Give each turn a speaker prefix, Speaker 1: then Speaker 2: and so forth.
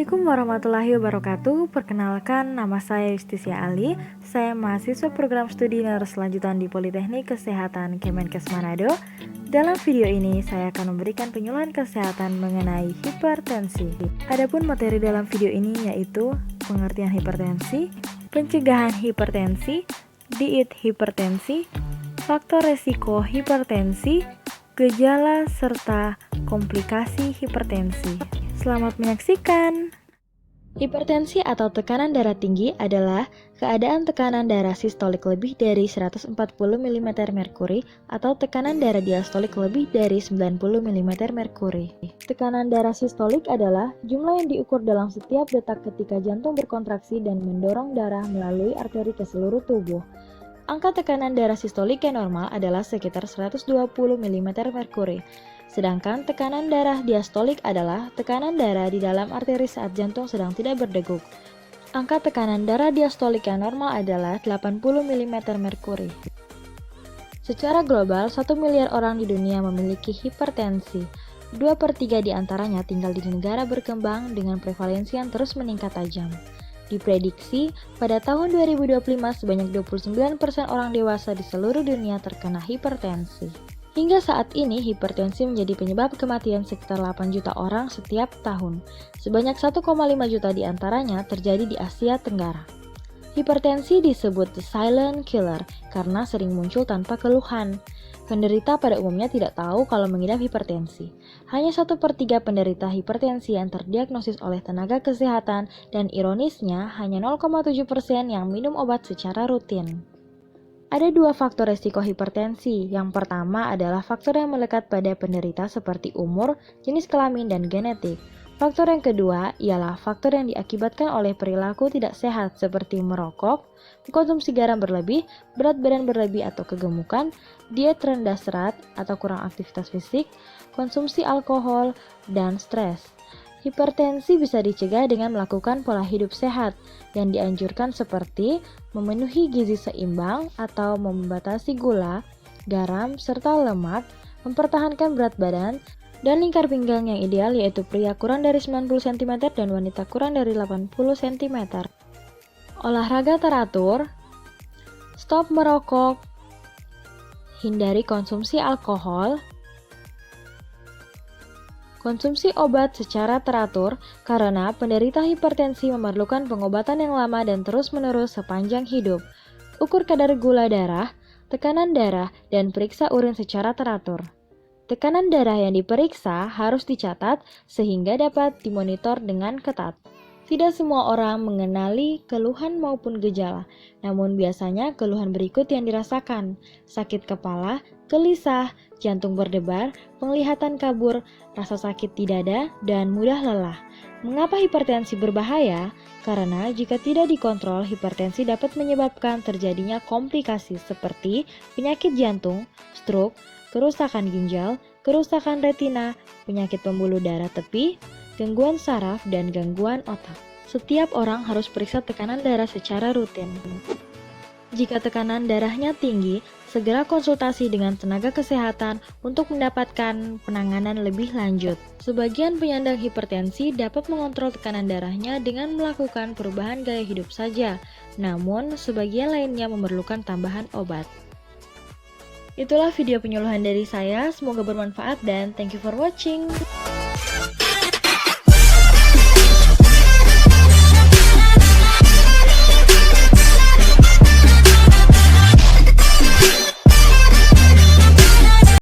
Speaker 1: Assalamualaikum warahmatullahi wabarakatuh. Perkenalkan, nama saya Yustisia Ali. Saya mahasiswa program studi nurse lanjutan di Politeknik Kesehatan Kemenkes Manado. Dalam video ini, saya akan memberikan penyuluhan kesehatan mengenai hipertensi. Adapun materi dalam video ini yaitu pengertian hipertensi, pencegahan hipertensi, diet hipertensi, faktor resiko hipertensi, gejala serta komplikasi hipertensi. Selamat menyaksikan. Hipertensi atau tekanan darah tinggi adalah keadaan tekanan darah sistolik lebih dari 140 mm merkuri atau tekanan darah diastolik lebih dari 90 mm merkuri. Tekanan darah sistolik adalah jumlah yang diukur dalam setiap detak ketika jantung berkontraksi dan mendorong darah melalui arteri ke seluruh tubuh. Angka tekanan darah sistolik yang normal adalah sekitar 120 mm merkuri. Sedangkan tekanan darah diastolik adalah tekanan darah di dalam arteri saat jantung sedang tidak berdegup. Angka tekanan darah diastolik yang normal adalah 80 mm merkuri. Secara global, 1 miliar orang di dunia memiliki hipertensi. 2/3 di antaranya tinggal di negara berkembang dengan prevalensi yang terus meningkat tajam. Diprediksi, pada tahun 2025 sebanyak 29% orang dewasa di seluruh dunia terkena hipertensi. Hingga saat ini, hipertensi menjadi penyebab kematian sekitar 8 juta orang setiap tahun. Sebanyak 1,5 juta di antaranya terjadi di Asia Tenggara. Hipertensi disebut the silent killer karena sering muncul tanpa keluhan. Penderita pada umumnya tidak tahu kalau mengidap hipertensi. Hanya 1/3 penderita hipertensi yang terdiagnosis oleh tenaga kesehatan dan ironisnya hanya 0,7% yang minum obat secara rutin. Ada 2 faktor resiko hipertensi. Yang pertama adalah faktor yang melekat pada penderita seperti umur, jenis kelamin, dan genetik. Faktor yang kedua ialah faktor yang diakibatkan oleh perilaku tidak sehat seperti merokok, mengkonsumsi garam berlebih, berat badan berlebih atau kegemukan, diet rendah serat atau kurang aktivitas fisik, konsumsi alkohol, dan stres. Hipertensi bisa dicegah dengan melakukan pola hidup sehat yang dianjurkan seperti memenuhi gizi seimbang atau membatasi gula, garam, serta lemak, mempertahankan berat badan, dan lingkar pinggang yang ideal yaitu pria kurang dari 90 cm dan wanita kurang dari 80 cm. Olahraga teratur, stop merokok, hindari konsumsi alkohol, konsumsi obat secara teratur karena penderita hipertensi memerlukan pengobatan yang lama dan terus-menerus sepanjang hidup. Ukur kadar gula darah, tekanan darah, dan periksa urin secara teratur. Tekanan darah yang diperiksa harus dicatat sehingga dapat dimonitor dengan ketat. Tidak semua orang mengenali keluhan maupun gejala, namun biasanya keluhan berikut yang dirasakan: sakit kepala, gelisah, jantung berdebar, penglihatan kabur, rasa sakit di dada, dan mudah lelah. Mengapa hipertensi berbahaya? Karena jika tidak dikontrol, hipertensi dapat menyebabkan terjadinya komplikasi seperti penyakit jantung, stroke, kerusakan ginjal, kerusakan retina, penyakit pembuluh darah tepi, gangguan saraf, dan gangguan otak. Setiap orang harus periksa tekanan darah secara rutin. Jika tekanan darahnya tinggi, segera konsultasi dengan tenaga kesehatan untuk mendapatkan penanganan lebih lanjut. Sebagian penyandang hipertensi dapat mengontrol tekanan darahnya dengan melakukan perubahan gaya hidup saja, namun sebagian lainnya memerlukan tambahan obat. Itulah video penyuluhan dari saya, semoga bermanfaat dan thank you for watching.